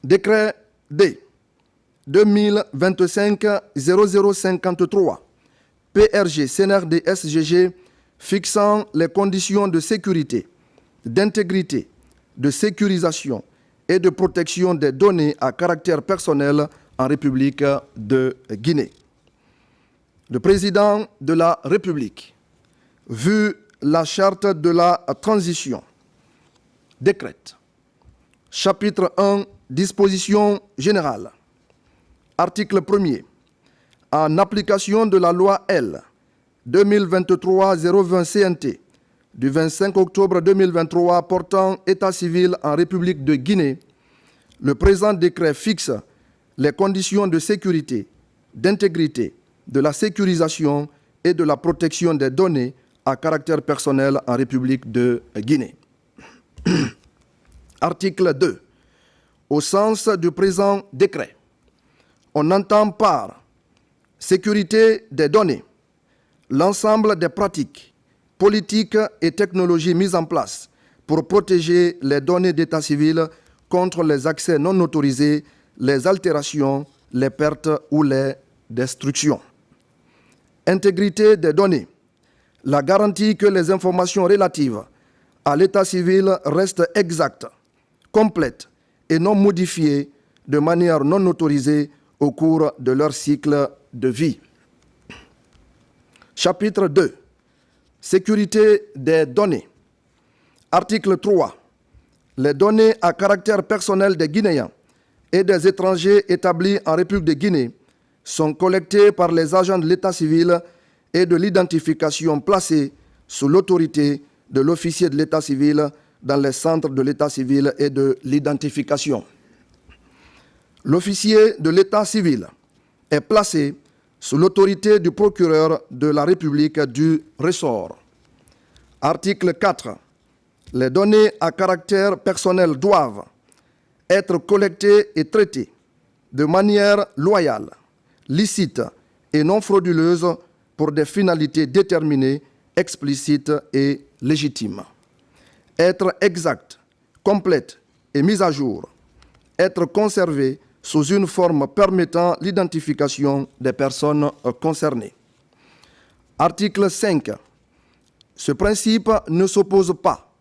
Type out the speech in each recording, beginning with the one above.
Décret D 2025-0053 PRG CNRD SGG fixant les conditions de sécurité, d'intégrité, de sécurisation et de protection des données à caractère personnel en République de Guinée. Le président de la République, vu la charte de la transition, décrète. Chapitre 1, dispositions générales. Article 1er. En application de la loi L 2023-020 CNT du 25 octobre 2023 portant état civil en République de Guinée, le présent décret fixe les conditions de sécurité, d'intégrité, de la sécurisation et de la protection des données à caractère personnel en République de Guinée. Article 2. Au sens du présent décret, on entend par sécurité des données l'ensemble des pratiques, politiques et technologies mises en place pour protéger les données d'état civil contre les accès non autorisés, les altérations, les pertes ou les destructions. Intégrité des données. La garantie que les informations relatives à l'état civil restent exactes, complètes et non modifiées de manière non autorisée au cours de leur cycle de vie. Chapitre 2. Sécurité des données. Article 3. Les données à caractère personnel des Guinéens et des étrangers établis en République de Guinée sont collectées par les agents de l'état civil et de l'identification placés sous l'autorité de l'officier de l'état civil dans les centres de l'état civil et de l'identification. L'officier de l'état civil est placé sous l'autorité du procureur de la République du ressort. Article 4. Les données à caractère personnel doivent être collectées et traitées de manière loyale, licite et non frauduleuse pour des finalités déterminées, explicites et légitimes. Être exact, complète et mise à jour. Être conservée sous une forme permettant l'identification des personnes concernées. Article 5. Ce principe ne s'oppose pas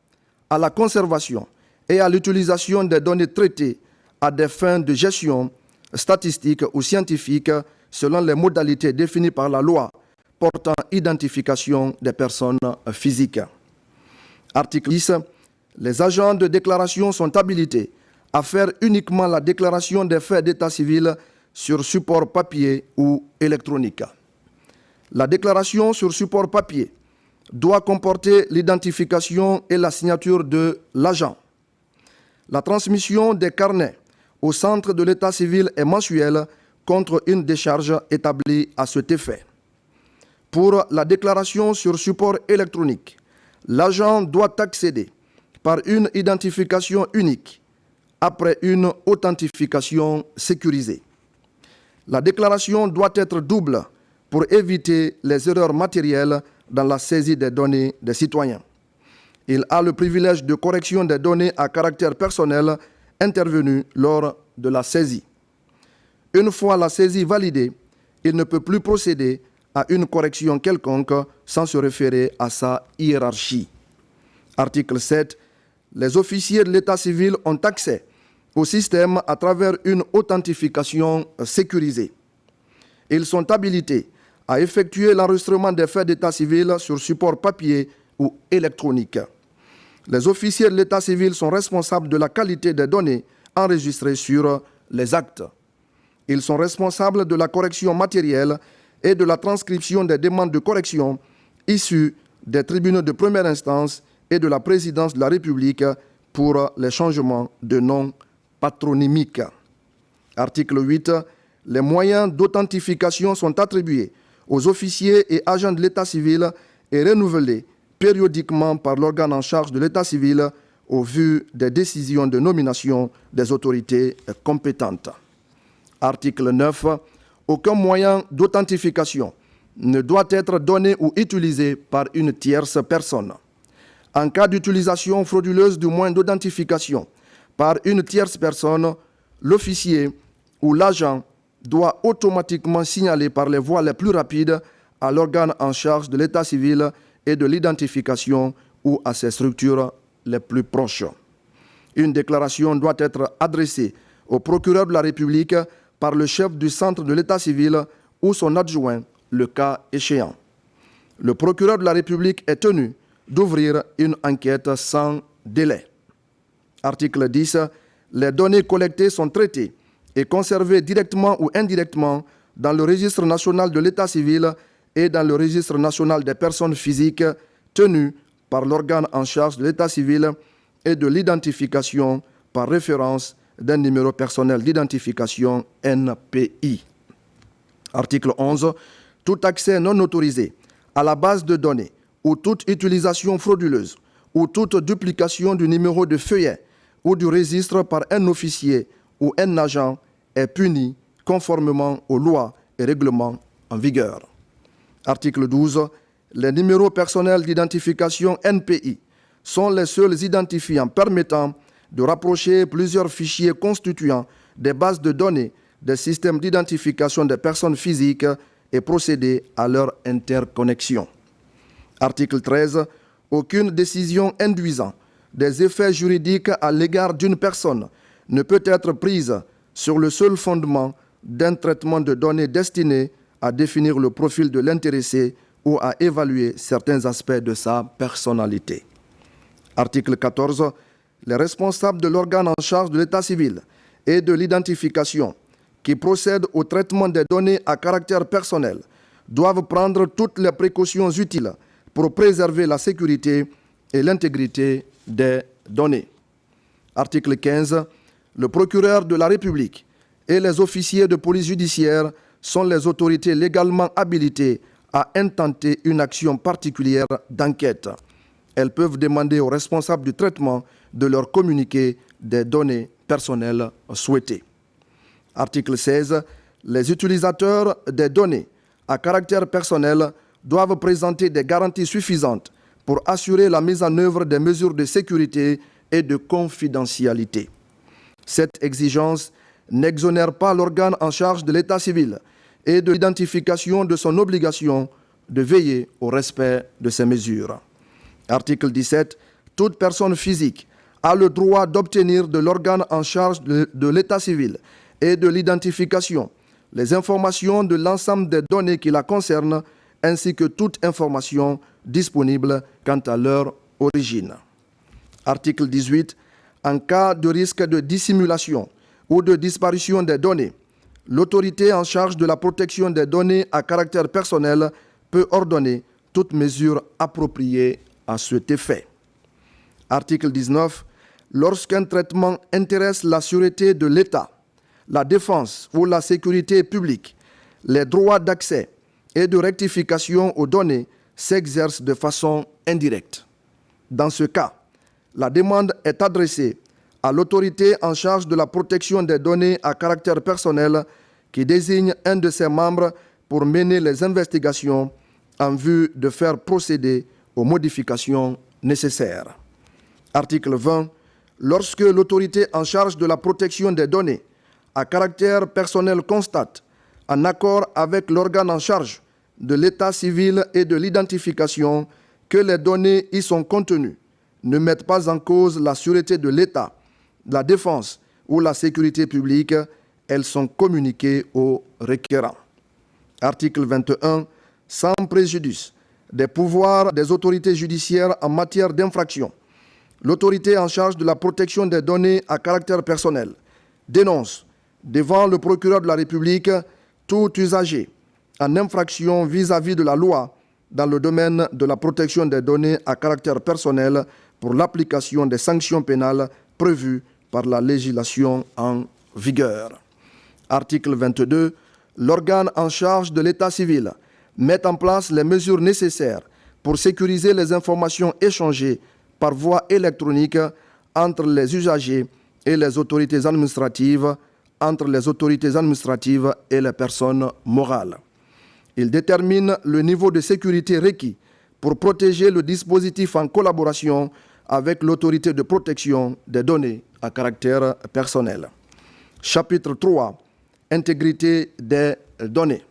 à la conservation et à l'utilisation des données traitées à des fins de gestion statistique ou scientifique selon les modalités définies par la loi portant identification des personnes physiques. Article 10. Les agents de déclaration sont habilités à faire uniquement la déclaration des faits d'état civil sur support papier ou électronique. La déclaration sur support papier doit comporter l'identification et la signature de l'agent. La transmission des carnets au centre de l'état civil est mensuelle contre une décharge établie à cet effet. Pour la déclaration sur support électronique, l'agent doit accéder par une identification unique après une authentification sécurisée. La déclaration doit être double pour éviter les erreurs matérielles dans la saisie des données des citoyens. Il a le privilège de correction des données à caractère personnel intervenues lors de la saisie. Une fois la saisie validée, il ne peut plus procéder à une correction quelconque sans se référer à sa hiérarchie. Article 7. Les officiers de l'état civil ont accès au système à travers une authentification sécurisée. Ils sont habilités à effectuer l'enregistrement des faits d'état civil sur support papier ou électronique. Les officiers de l'état civil sont responsables de la qualité des données enregistrées sur les actes. Ils sont responsables de la correction matérielle et de la transcription des demandes de correction issues des tribunaux de première instance et de la présidence de la République pour les changements de nom patronymique. Article 8. Les moyens d'authentification sont attribués aux officiers et agents de l'état civil et renouvelés périodiquement par l'organe en charge de l'état civil au vu des décisions de nomination des autorités compétentes. Article 9. Aucun moyen d'authentification ne doit être donné ou utilisé par une tierce personne. En cas d'utilisation frauduleuse du moyen d'identification par une tierce personne, l'officier ou l'agent doit automatiquement signaler par les voies les plus rapides à l'organe en charge de l'état civil et de l'identification ou à ses structures les plus proches. Une déclaration doit être adressée au procureur de la République par le chef du centre de l'état civil ou son adjoint, le cas échéant. Le procureur de la République est tenu d'ouvrir une enquête sans délai. Article 10. Les données collectées sont traitées et conservées directement ou indirectement dans le registre national de l'état civil et dans le registre national des personnes physiques tenues par l'organe en charge de l'état civil et de l'identification par référence d'un numéro personnel d'identification NPI. Article 11. Tout accès non autorisé à la base de données ou toute utilisation frauduleuse ou toute duplication du numéro de feuillet ou du registre par un officier ou un agent est puni conformément aux lois et règlements en vigueur. Article 12. Les numéros personnels d'identification NPI sont les seuls identifiants permettant de rapprocher plusieurs fichiers constituant des bases de données des systèmes d'identification des personnes physiques et procéder à leur interconnexion. Article 13. Aucune décision induisant des effets juridiques à l'égard d'une personne ne peut être prise sur le seul fondement d'un traitement de données destiné à définir le profil de l'intéressé ou à évaluer certains aspects de sa personnalité. Article 14. Les responsables de l'organe en charge de l'état civil et de l'identification qui procèdent au traitement des données à caractère personnel doivent prendre toutes les précautions utiles pour préserver la sécurité et l'intégrité des données. Article 15. Le procureur de la République et les officiers de police judiciaire sont les autorités légalement habilitées à intenter une action particulière d'enquête. Elles peuvent demander aux responsables du traitement de leur communiquer des données personnelles souhaitées. Article 16. Les utilisateurs des données à caractère personnel doivent présenter des garanties suffisantes pour assurer la mise en œuvre des mesures de sécurité et de confidentialité. Cette exigence n'exonère pas l'organe en charge de l'état civil et de l'identification de son obligation de veiller au respect de ces mesures. Article 17. Toute personne physique a le droit d'obtenir de l'organe en charge de l'état civil et de l'identification les informations de l'ensemble des données qui la concernent, ainsi que toute information disponible quant à leur origine. Article 18. En cas de risque de dissimulation ou de disparition des données, l'autorité en charge de la protection des données à caractère personnel peut ordonner toute mesure appropriée à cet effet. Article 19. Lorsqu'un traitement intéresse la sûreté de l'État, la défense ou la sécurité publique, les droits d'accès et de rectification aux données s'exercent de façon indirecte. Dans ce cas, la demande est adressée à l'autorité en charge de la protection des données à caractère personnel qui désigne un de ses membres pour mener les investigations en vue de faire procéder aux modifications nécessaires. Article 20. Lorsque l'autorité en charge de la protection des données à caractère personnel constate, en accord avec l'organe en charge de l'état civil et de l'identification, que les données y sont contenues ne mettent pas en cause la sûreté de l'État, la défense ou la sécurité publique, elles sont communiquées aux requérants. Article 21. Sans préjudice des pouvoirs des autorités judiciaires en matière d'infraction, l'autorité en charge de la protection des données à caractère personnel dénonce devant le procureur de la République tout usager en infraction vis-à-vis de la loi dans le domaine de la protection des données à caractère personnel pour l'application des sanctions pénales prévues par la législation en vigueur. Article 22. L'organe en charge de l'état civil met en place les mesures nécessaires pour sécuriser les informations échangées par voie électronique entre les usagers et les autorités administratives, entre les autorités administratives et les personnes morales. Il détermine le niveau de sécurité requis pour protéger le dispositif en collaboration avec l'autorité de protection des données à caractère personnel. Chapitre 3. Intégrité des données.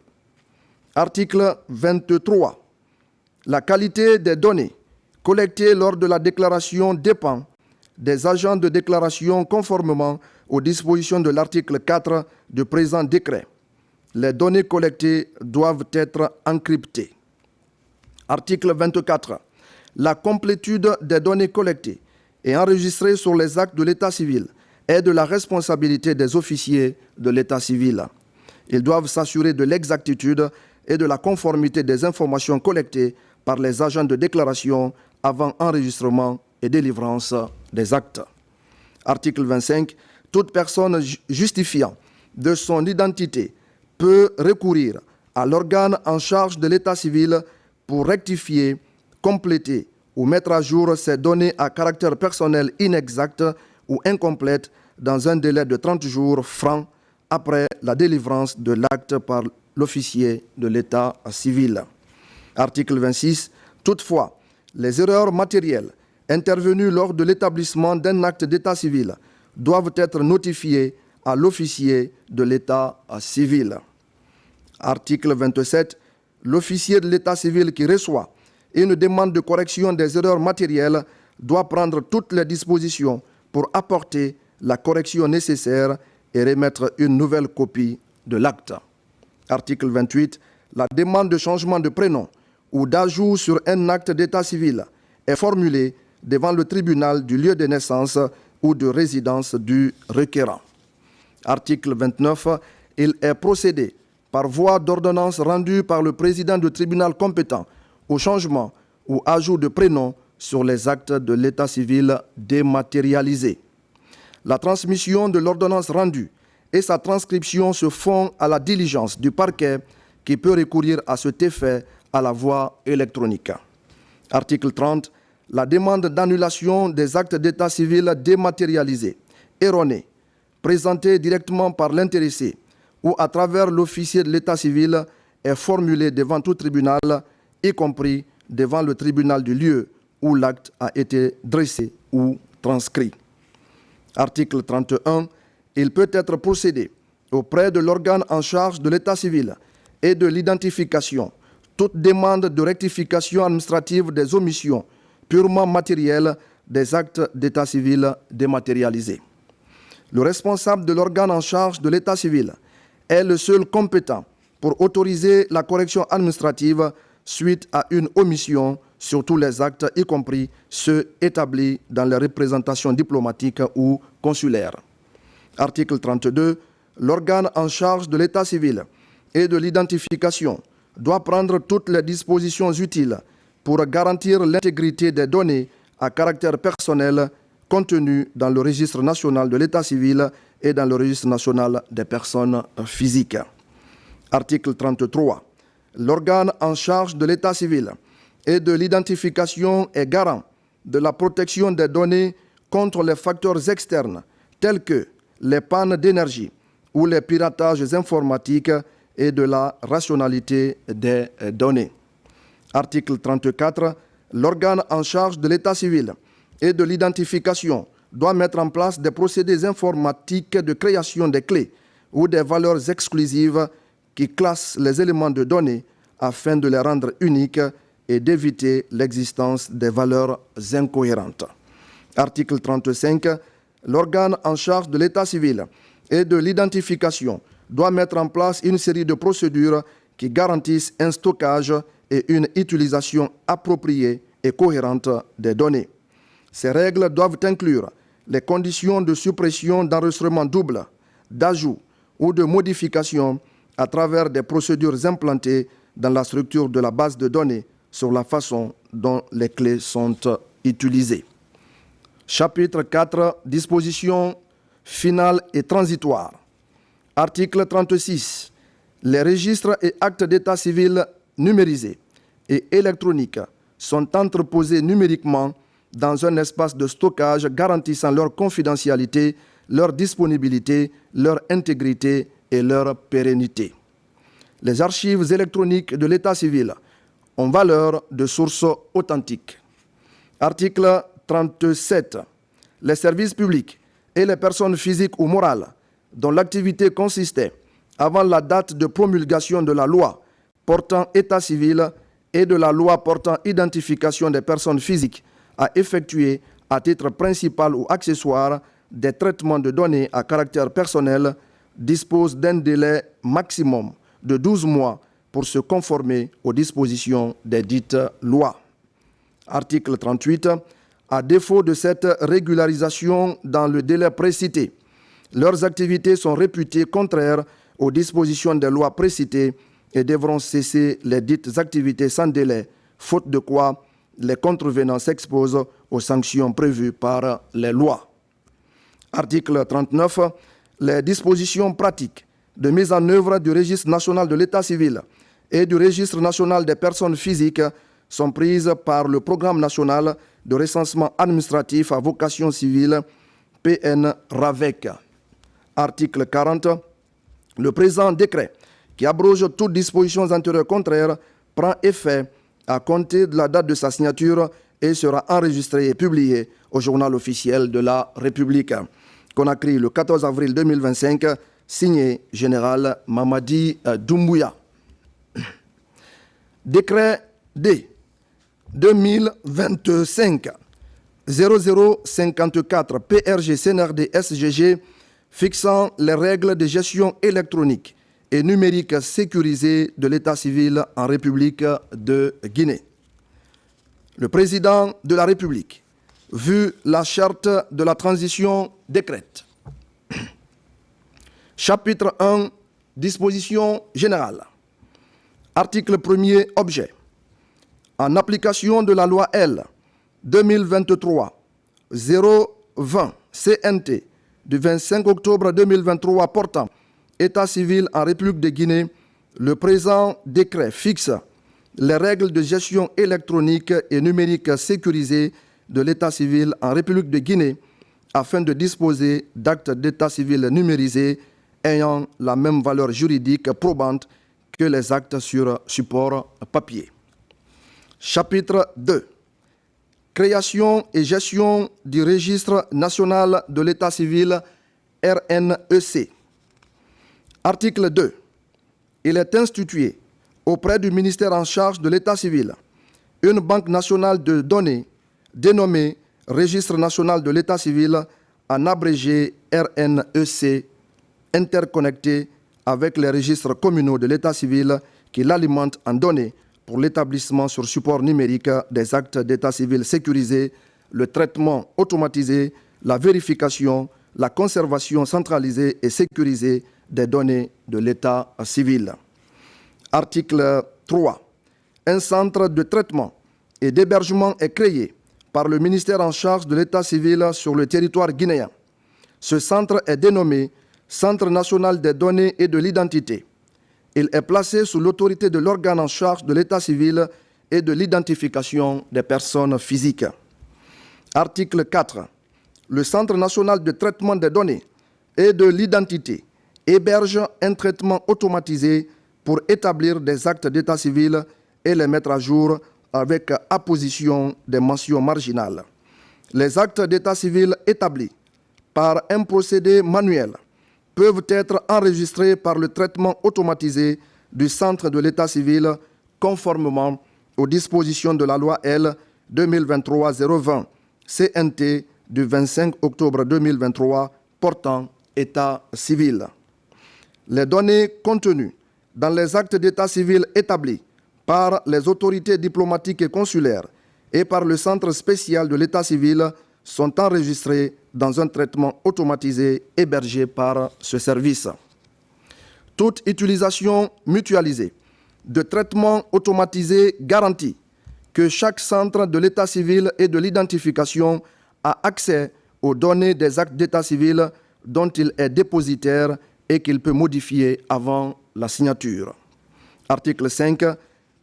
Article 23. La qualité des données collectées lors de la déclaration dépend des agents de déclaration conformément aux dispositions de l'article 4 du présent décret. Les données collectées doivent être encryptées. Article 24. La complétude des données collectées et enregistrées sur les actes de l'état civil est de la responsabilité des officiers de l'état civil. Ils doivent s'assurer de l'exactitude et de la conformité des informations collectées par les agents de déclaration avant enregistrement et délivrance des actes. Article 25. Toute personne justifiant de son identité peut recourir à l'organe en charge de l'état civil pour rectifier, compléter ou mettre à jour ces données à caractère personnel inexactes ou incomplètes dans un délai de 30 jours francs après la délivrance de l'acte par l'officier de l'état civil. Article 26. Toutefois, les erreurs matérielles intervenues lors de l'établissement d'un acte d'état civil doivent être notifiées à l'officier de l'état civil. Article 27. L'officier de l'état civil qui reçoit une demande de correction des erreurs matérielles doit prendre toutes les dispositions pour apporter la correction nécessaire et remettre une nouvelle copie de l'acte. Article 28. La demande de changement de prénom ou d'ajout sur un acte d'état civil est formulée devant le tribunal du lieu de naissance ou de résidence du requérant. Article 29. Il est procédé par voie d'ordonnance rendue par le président du tribunal compétent au changement ou ajout de prénom sur les actes de l'état civil dématérialisés. La transmission de l'ordonnance rendue et sa transcription se font à la diligence du parquet qui peut recourir à cet effet à la voie électronique. Article 30. La demande d'annulation des actes d'état civil dématérialisés, erronés, présentée directement par l'intéressé ou à travers l'officier de l'état civil est formulée devant tout tribunal, y compris devant le tribunal du lieu où l'acte a été dressé ou transcrit. Article 31. Il peut être procédé auprès de l'organe en charge de l'état civil et de l'identification toute demande de rectification administrative des omissions purement matérielles des actes d'état civil dématérialisés. Le responsable de l'organe en charge de l'état civil est le seul compétent pour autoriser la correction administrative suite à une omission sur tous les actes, y compris ceux établis dans les représentations diplomatiques ou consulaires. Article 32. L'organe en charge de l'état civil et de l'identification doit prendre toutes les dispositions utiles pour garantir l'intégrité des données à caractère personnel contenues dans le registre national de l'état civil et dans le registre national des personnes physiques. Article 33. L'organe en charge de l'état civil et de l'identification est garant de la protection des données contre les facteurs externes tels que les pannes d'énergie ou les piratages informatiques et de la rationalité des données. Article 34. L'organe en charge de l'état civil et de l'identification doit mettre en place des procédés informatiques de création des clés ou des valeurs exclusives qui classent les éléments de données afin de les rendre uniques et d'éviter l'existence des valeurs incohérentes. Article 35. L'organe en charge de l'état civil et de l'identification doit mettre en place une série de procédures qui garantissent un stockage et une utilisation appropriée et cohérente des données. Ces règles doivent inclure les conditions de suppression d'enregistrement double, d'ajout ou de modification à travers des procédures implantées dans la structure de la base de données sur la façon dont les clés sont utilisées. Chapitre 4. Dispositions finales et transitoires. Article 36. Les registres et actes d'état civil numérisés et électroniques sont entreposés numériquement dans un espace de stockage garantissant leur confidentialité, leur disponibilité, leur intégrité et leur pérennité. Les archives électroniques de l'état civil ont valeur de source authentique. Article 37. Les services publics et les personnes physiques ou morales dont l'activité consistait, avant la date de promulgation de la loi portant état civil et de la loi portant identification des personnes physiques, à effectuer à titre principal ou accessoire des traitements de données à caractère personnel, dispose d'un délai maximum de 12 mois pour se conformer aux dispositions des dites lois. Article 38. À défaut de cette régularisation dans le délai précité, leurs activités sont réputées contraires aux dispositions des lois précitées et devront cesser les dites activités sans délai, faute de quoi les contrevenants s'exposent aux sanctions prévues par les lois. Article 39. Les dispositions pratiques de mise en œuvre du registre national de l'état civil et du registre national des personnes physiques sont prises par le programme national de recensement administratif à vocation civile PN-RAVEC. Article 40. Le présent décret, qui abroge toutes dispositions antérieures contraires, prend effet à compter de la date de sa signature et sera enregistré et publié au journal officiel de la République. Conakry, le 14 avril 2025, signé Général Mamadi Doumbouya. Décret D 2025-0054 PRG CNRD SGG fixant les règles de gestion électronique et numérique sécurisée de l'état civil en République de Guinée. Le président de la République, vu la charte de la transition, décrète. Chapitre 1, dispositions générales. Article 1er, objet. En application de la loi L 2023-020 CNT du 25 octobre 2023 portant état civil en République de Guinée, le présent décret fixe les règles de gestion électronique et numérique sécurisée de l'état civil en République de Guinée afin de disposer d'actes d'état civil numérisés ayant la même valeur juridique probante que les actes sur support papier. Chapitre 2. Création et gestion du registre national de l'état civil RNEC. Article 2. Il est institué auprès du ministère en charge de l'état civil une banque nationale de données dénommée Registre national de l'état civil, en abrégé RNEC, interconnectée avec les registres communaux de l'état civil qui l'alimentent en données pour l'établissement sur support numérique des actes d'état civil sécurisés, le traitement automatisé, la vérification, la conservation centralisée et sécurisée des données de l'état civil. Article 3. Un centre de traitement et d'hébergement est créé par le ministère en charge de l'état civil sur le territoire guinéen. Ce centre est dénommé Centre national des données et de l'identité. Il est placé sous l'autorité de l'organe en charge de l'état civil et de l'identification des personnes physiques. Article 4. Le Centre national de traitement des données et de l'identité héberge un traitement automatisé pour établir des actes d'état civil et les mettre à jour avec apposition des mentions marginales. Les actes d'état civil établis par un procédé manuel peuvent être enregistrés par le traitement automatisé du Centre de l'état civil conformément aux dispositions de la loi L 2023-020 CNT du 25 octobre 2023 portant état civil. Les données contenues dans les actes d'état civil établis par les autorités diplomatiques et consulaires et par le Centre spécial de l'état civil sont enregistrées dans un traitement automatisé hébergé par ce service. Toute utilisation mutualisée de traitements automatisés garantit que chaque centre de l'état civil et de l'identification a accès aux données des actes d'état civil dont il est dépositaire et qu'il peut modifier avant la signature. Article 5.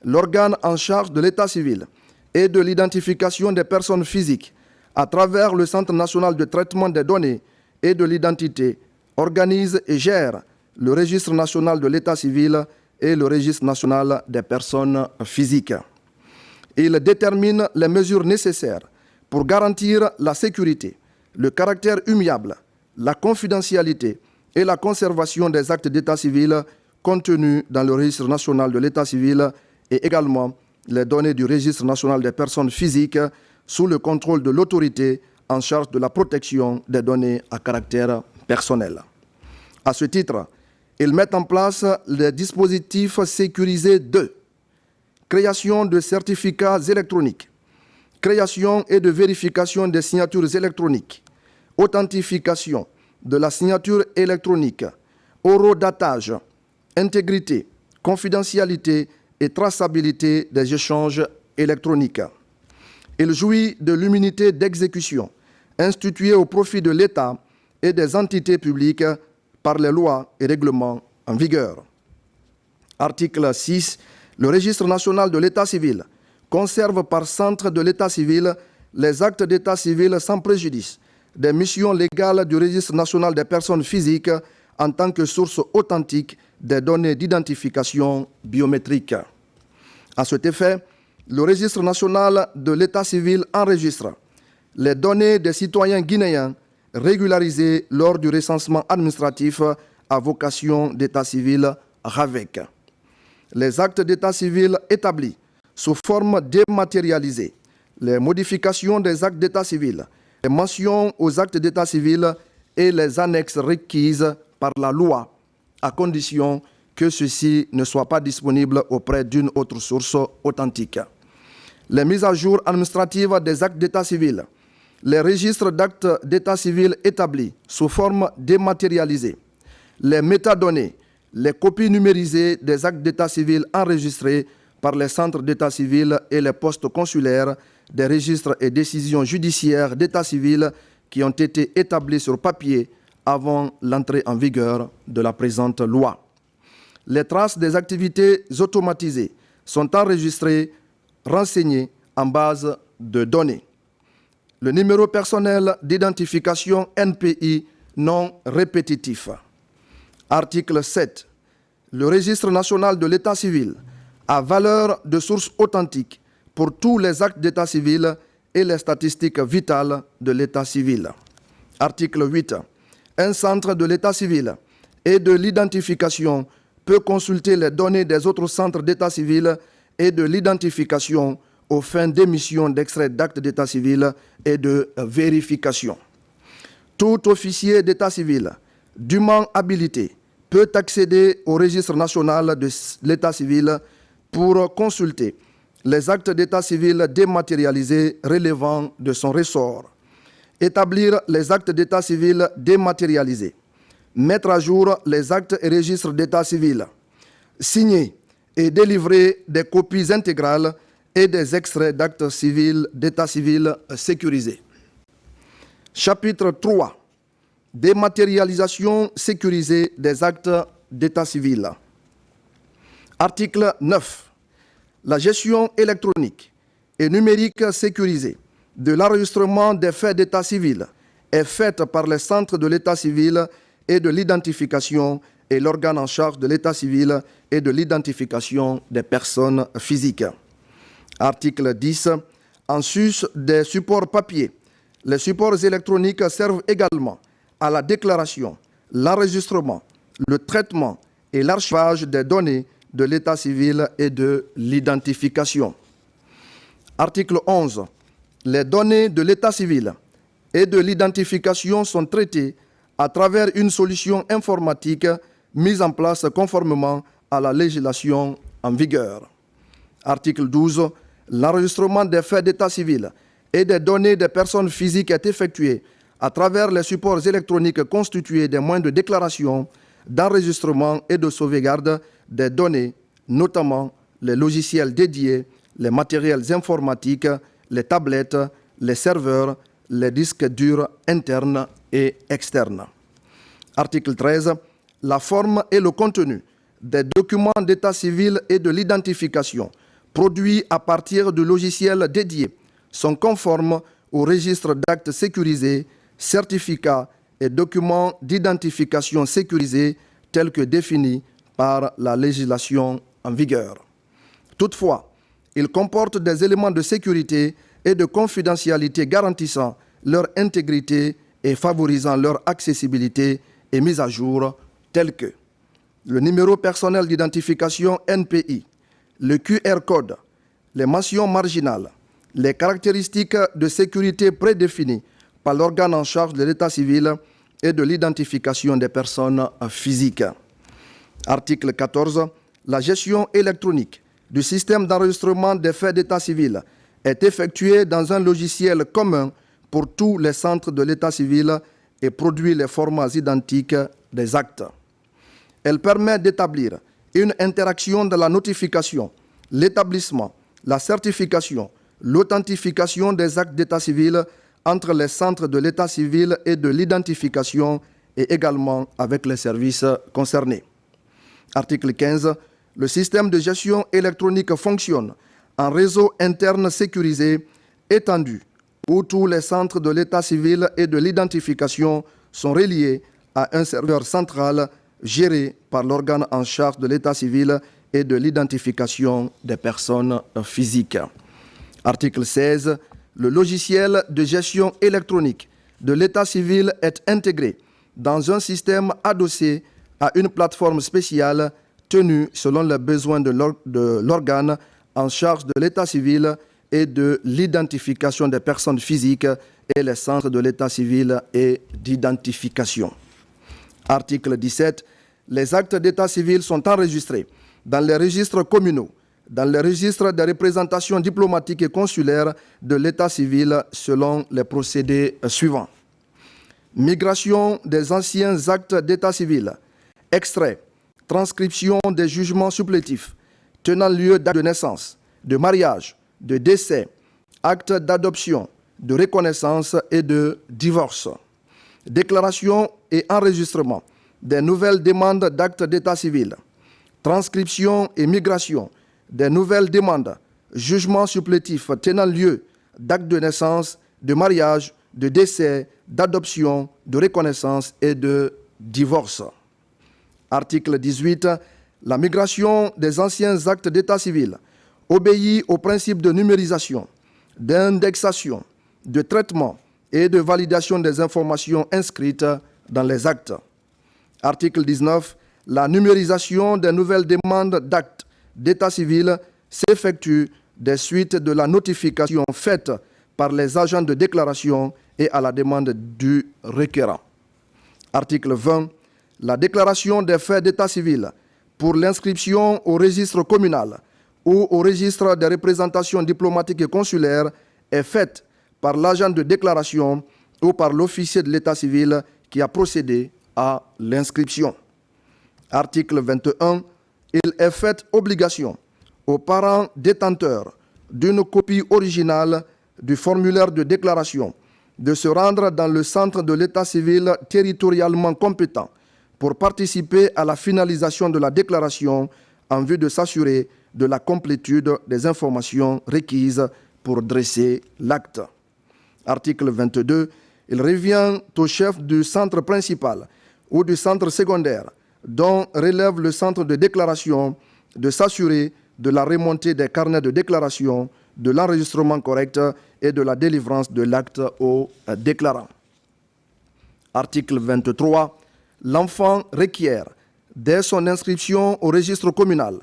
L'organe en charge de l'état civil et de l'identification des personnes physiques à travers le Centre national de traitement des données et de l'identité, organise et gère le registre national de l'état civil et le registre national des personnes physiques. Il détermine les mesures nécessaires pour garantir la sécurité, le caractère immuable, la confidentialité et la conservation des actes d'état civil contenus dans le registre national de l'état civil et également les données du registre national des personnes physiques sous le contrôle de l'autorité en charge de la protection des données à caractère personnel. À ce titre, ils mettent en place les dispositifs sécurisés de création de certificats électroniques, création et de vérification des signatures électroniques, authentification de la signature électronique, horodatage, intégrité, confidentialité et traçabilité des échanges électroniques. Il jouit de l'immunité d'exécution instituée au profit de l'État et des entités publiques par les lois et règlements en vigueur. Article 6. Le registre national de l'état civil conserve par centre de l'état civil les actes d'état civil sans préjudice des missions légales du registre national des personnes physiques en tant que source authentique des données d'identification biométrique. À cet effet, le registre national de l'état civil enregistre les données des citoyens guinéens régularisés lors du recensement administratif à vocation d'état civil RAVEC. Les actes d'état civil établis sous forme dématérialisée, les modifications des actes d'état civil, les mentions aux actes d'état civil et les annexes requises par la loi, à condition que ceux-ci ne soient pas disponibles auprès d'une autre source authentique. Les mises à jour administratives des actes d'état civil, les registres d'actes d'état civil établis sous forme dématérialisée, les métadonnées, les copies numérisées des actes d'état civil enregistrés par les centres d'état civil et les postes consulaires, des registres et décisions judiciaires d'état civil qui ont été établis sur papier avant l'entrée en vigueur de la présente loi. Les traces des activités automatisées sont enregistrées, renseignées en base de données. Le numéro personnel d'identification NPI non répétitif. Article 7. Le registre national de l'état civil a valeur de source authentique pour tous les actes d'état civil et les statistiques vitales de l'état civil. Article 8. Un centre de l'état civil et de l'identification peut consulter les données des autres centres d'état civil et de l'identification aux fins d'émission d'extraits d'actes d'état civil et de vérification. Tout officier d'état civil dûment habilité peut accéder au registre national de l'état civil pour consulter les actes d'état civil dématérialisés relevant de son ressort, établir les actes d'état civil dématérialisés, mettre à jour les actes et registres d'état civil, signer et délivrer des copies intégrales et des extraits d'actes civils d'état civil sécurisés. Chapitre 3. Dématérialisation sécurisée des actes d'état civil. Article 9. La gestion électronique et numérique sécurisée de l'enregistrement des faits d'état civil est faite par les centres de l'état civil et de l'identification et l'organe en charge de l'état civil et de l'identification des personnes physiques. Article 10. En sus des supports papier, les supports électroniques servent également à la déclaration, l'enregistrement, le traitement et l'archivage des données de l'état civil et de l'identification. Article 11. Les données de l'état civil et de l'identification sont traitées à travers une solution informatique mise en place conformément à la législation en vigueur. Article 12. L'enregistrement des faits d'état civil et des données des personnes physiques est effectué à travers les supports électroniques constitués des moyens de déclaration, d'enregistrement et de sauvegarde des données, notamment les logiciels dédiés, les matériels informatiques, les tablettes, les serveurs, les disques durs internes et externes. Article 13. La forme et le contenu des documents d'état civil et de l'identification produits à partir de logiciels dédiés sont conformes au registre d'actes sécurisés, certificats et documents d'identification sécurisés tels que définis par la législation en vigueur. Toutefois, ils comportent des éléments de sécurité et de confidentialité garantissant leur intégrité et favorisant leur accessibilité et mises à jour telles que le numéro personnel d'identification NPI, le QR code, les mentions marginales, les caractéristiques de sécurité prédéfinies par l'organe en charge de l'état civil et de l'identification des personnes physiques. Article 14. La gestion électronique du système d'enregistrement des faits d'état civil est effectuée dans un logiciel commun pour tous les centres de l'état civil et produit les formats identiques des actes. Elle permet d'établir une interaction de la notification, l'établissement, la certification, l'authentification des actes d'état civil entre les centres de l'état civil et de l'identification et également avec les services concernés. Article 15. Le système de gestion électronique fonctionne en réseau interne sécurisé étendu où tous les centres de l'état civil et de l'identification sont reliés à un serveur central géré par l'organe en charge de l'état civil et de l'identification des personnes physiques. Article 16. Le logiciel de gestion électronique de l'état civil est intégré dans un système adossé à une plateforme spéciale tenue selon les besoins de l'organe en charge de l'état civil et de l'identification des personnes physiques et les centres de l'état civil et d'identification. Article 17. Les actes d'état civil sont enregistrés dans les registres communaux, dans les registres des représentations diplomatiques et consulaires de l'état civil selon les procédés suivants. Migration des anciens actes d'état civil, extrait, transcription des jugements supplétifs tenant lieu d'acte de naissance, de mariage, de décès, acte d'adoption, de reconnaissance et de divorce. Déclaration et enregistrement des nouvelles demandes d'actes d'état civil. Transcription et migration des nouvelles demandes, jugements supplétifs tenant lieu d'actes de naissance, de mariage, de décès, d'adoption, de reconnaissance et de divorce. Article 18. La migration des anciens actes d'état civil obéit aux principes de numérisation, d'indexation, de traitement et de validation des informations inscrites dans les actes. Article 19. La numérisation des nouvelles demandes d'actes d'état civil s'effectue des suites de la notification faite par les agents de déclaration et à la demande du requérant. Article 20. La déclaration des faits d'état civil pour l'inscription au registre communal ou au registre des représentations diplomatiques et consulaires est faite par l'agent de déclaration ou par l'officier de l'état civil qui a procédé à l'inscription. Article 21. Il est fait obligation aux parents détenteurs d'une copie originale du formulaire de déclaration de se rendre dans le centre de l'état civil territorialement compétent pour participer à la finalisation de la déclaration en vue de s'assurer de la complétude des informations requises pour dresser l'acte. Article 22. Il revient au chef du centre principal ou du centre secondaire dont relève le centre de déclaration de s'assurer de la remontée des carnets de déclaration, de l'enregistrement correct et de la délivrance de l'acte au déclarant. Article 23. L'enfant requiert, dès son inscription au registre communal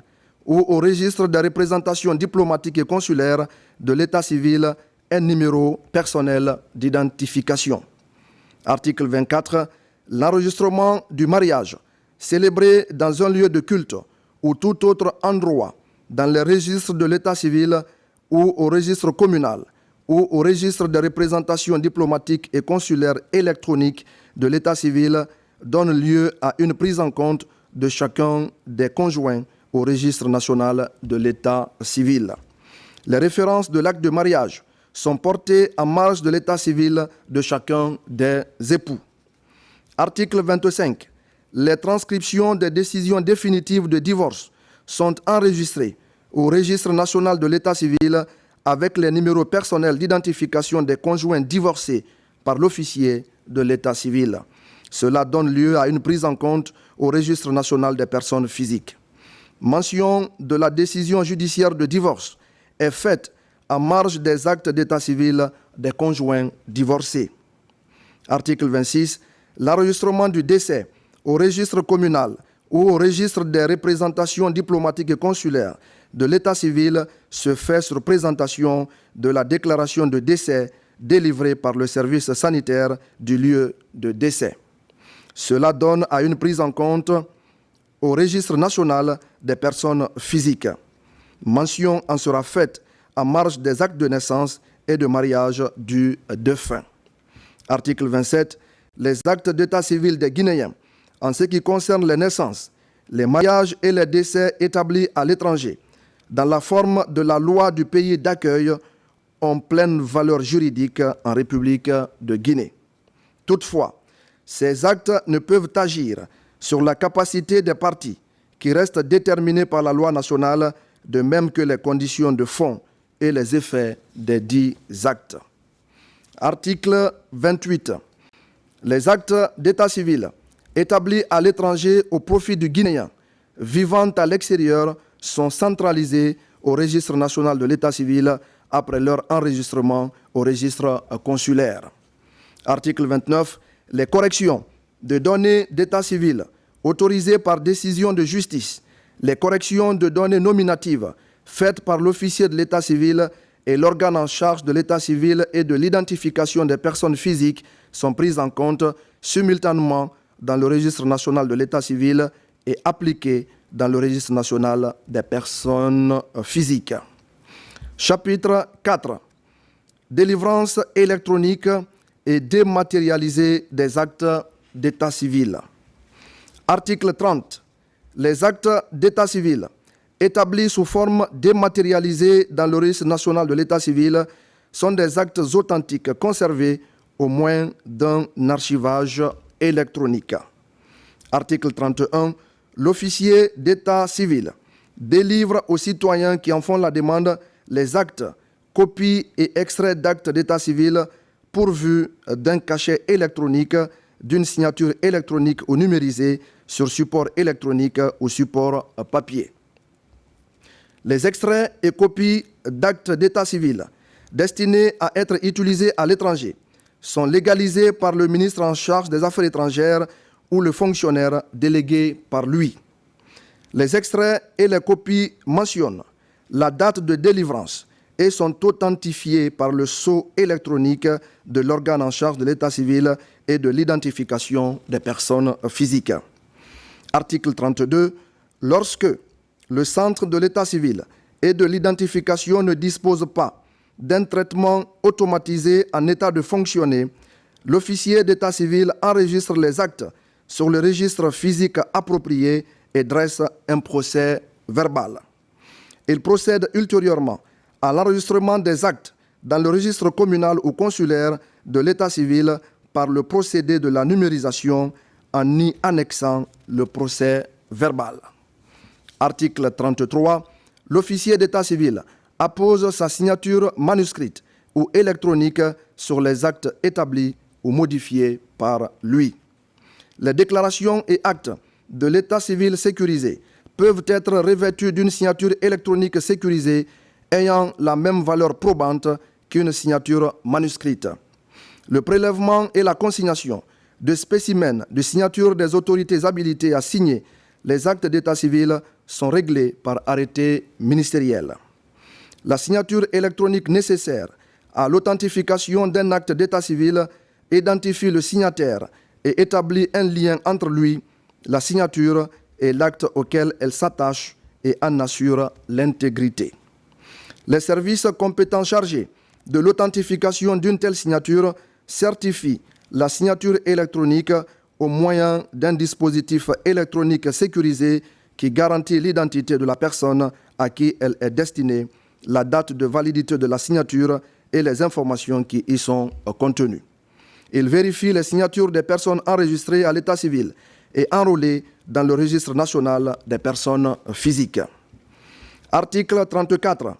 ou au registre des représentations diplomatiques et consulaires de l'état civil, un numéro personnel d'identification. Article 24. L'enregistrement du mariage célébré dans un lieu de culte ou tout autre endroit dans les registres de l'état civil ou au registre communal ou au registre des représentations diplomatiques et consulaires électroniques de l'état civil donne lieu à une prise en compte de chacun des conjoints au registre national de l'état civil. Les références de l'acte de mariage sont portées en marge de l'état civil de chacun des époux. Article 25. Les transcriptions des décisions définitives de divorce sont enregistrées au registre national de l'état civil avec les numéros personnels d'identification des conjoints divorcés par l'officier de l'état civil. Cela donne lieu à une prise en compte au registre national des personnes physiques. Mention de la décision judiciaire de divorce est faite en marge des actes d'état civil des conjoints divorcés. Article 26. L'enregistrement du décès au registre communal ou au registre des représentations diplomatiques et consulaires de l'état civil se fait sur présentation de la déclaration de décès délivrée par le service sanitaire du lieu de décès. Cela donne à une prise en compte au registre national des personnes physiques. Mention en sera faite en marge des actes de naissance et de mariage du défunt. Article 27. Les actes d'état civil des Guinéens, en ce qui concerne les naissances, les mariages et les décès établis à l'étranger, dans la forme de la loi du pays d'accueil, ont pleine valeur juridique en République de Guinée. Toutefois, ces actes ne peuvent agir sur la capacité des parties, qui reste déterminée par la loi nationale, de même que les conditions de fond et les effets des dits actes. Article 28. Les actes d'état civil établis à l'étranger au profit du Guinéen vivant à l'extérieur sont centralisés au registre national de l'état civil après leur enregistrement au registre consulaire. Article 29. Les corrections de données d'état civil autorisées par décision de justice, les corrections de données nominatives faites par l'officier de l'état civil et l'organe en charge de l'état civil et de l'identification des personnes physiques sont prises en compte simultanément dans le registre national de l'état civil et appliquées dans le registre national des personnes physiques. Chapitre 4. Délivrance électronique et dématérialisée des actes d'état civil. Article 30. Les actes d'état civil établis sous forme dématérialisée dans le registre national de l'état civil sont des actes authentiques conservés au moins d'un archivage électronique. Article 31. L'officier d'état civil délivre aux citoyens qui en font la demande les actes, copies et extraits d'actes d'état civil pourvus d'un cachet électronique, d'une signature électronique ou numérisée sur support électronique ou support papier. Les extraits et copies d'actes d'état civil destinés à être utilisés à l'étranger sont légalisés par le ministre en charge des Affaires étrangères ou le fonctionnaire délégué par lui. Les extraits et les copies mentionnent la date de délivrance et sont authentifiés par le sceau électronique de l'organe en charge de l'état civil et de l'identification des personnes physiques. Article 32. Lorsque le centre de l'état civil et de l'identification ne dispose pas d'un traitement automatisé en état de fonctionner, l'officier d'état civil enregistre les actes sur le registre physique approprié et dresse un procès verbal. Il procède ultérieurement à l'enregistrement des actes dans le registre communal ou consulaire de l'état civil par le procédé de la numérisation en y annexant le procès verbal. Article 33. L'officier d'état civil appose sa signature manuscrite ou électronique sur les actes établis ou modifiés par lui. Les déclarations et actes de l'état civil sécurisé peuvent être revêtus d'une signature électronique sécurisée ayant la même valeur probante qu'une signature manuscrite. Le prélèvement et la consignation de spécimens de signature des autorités habilitées à signer les actes d'état civil sont réglés par arrêté ministériel. La signature électronique nécessaire à l'authentification d'un acte d'état civil identifie le signataire et établit un lien entre lui, la signature et l'acte auquel elle s'attache et en assure l'intégrité. Les services compétents chargés de l'authentification d'une telle signature certifient la signature électronique au moyen d'un dispositif électronique sécurisé qui garantit l'identité de la personne à qui elle est destinée, la date de validité de la signature et les informations qui y sont contenues. Il vérifie les signatures des personnes enregistrées à l'état civil et enrôlées dans le registre national des personnes physiques. Article 34.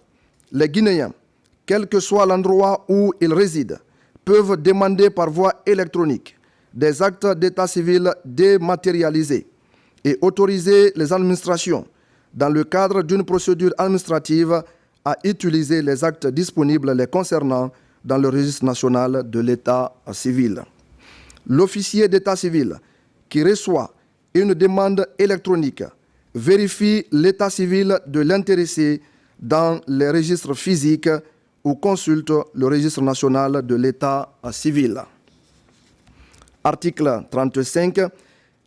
Les Guinéens, quel que soit l'endroit où ils résident, peuvent demander par voie électronique des actes d'état civil dématérialisés et autoriser les administrations, dans le cadre d'une procédure administrative, à utiliser les actes disponibles les concernant dans le registre national de l'état civil. L'officier d'état civil qui reçoit une demande électronique, vérifie l'état civil de l'intéressé dans les registres physiques ou consulte le registre national de l'état civil. Article 35.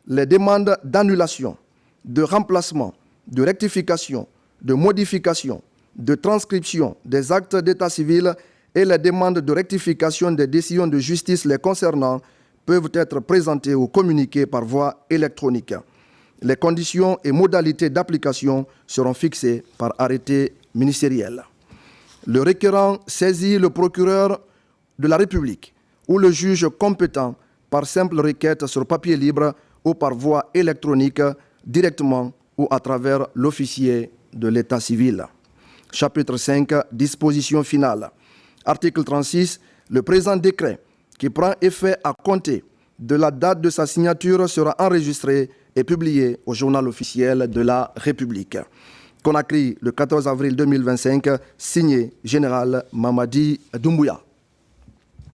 Les demandes d'annulation, de remplacement, de rectification, de modification, de transcription des actes d'état civil et les demandes de rectification des décisions de justice les concernant peuvent être présentées ou communiquées par voie électronique. Les conditions et modalités d'application seront fixées par arrêté ministériel. Le requérant saisit le procureur de la République ou le juge compétent par simple requête sur papier libre ou par voie électronique, directement ou à travers l'officier de l'état civil. Chapitre 5, disposition finale. Article 36. Le présent décret, qui prend effet à compter de la date de sa signature, sera enregistré et publié au journal officiel de la République. Conakry, le 14 avril 2025, signé Général Mamadi Doumbouya.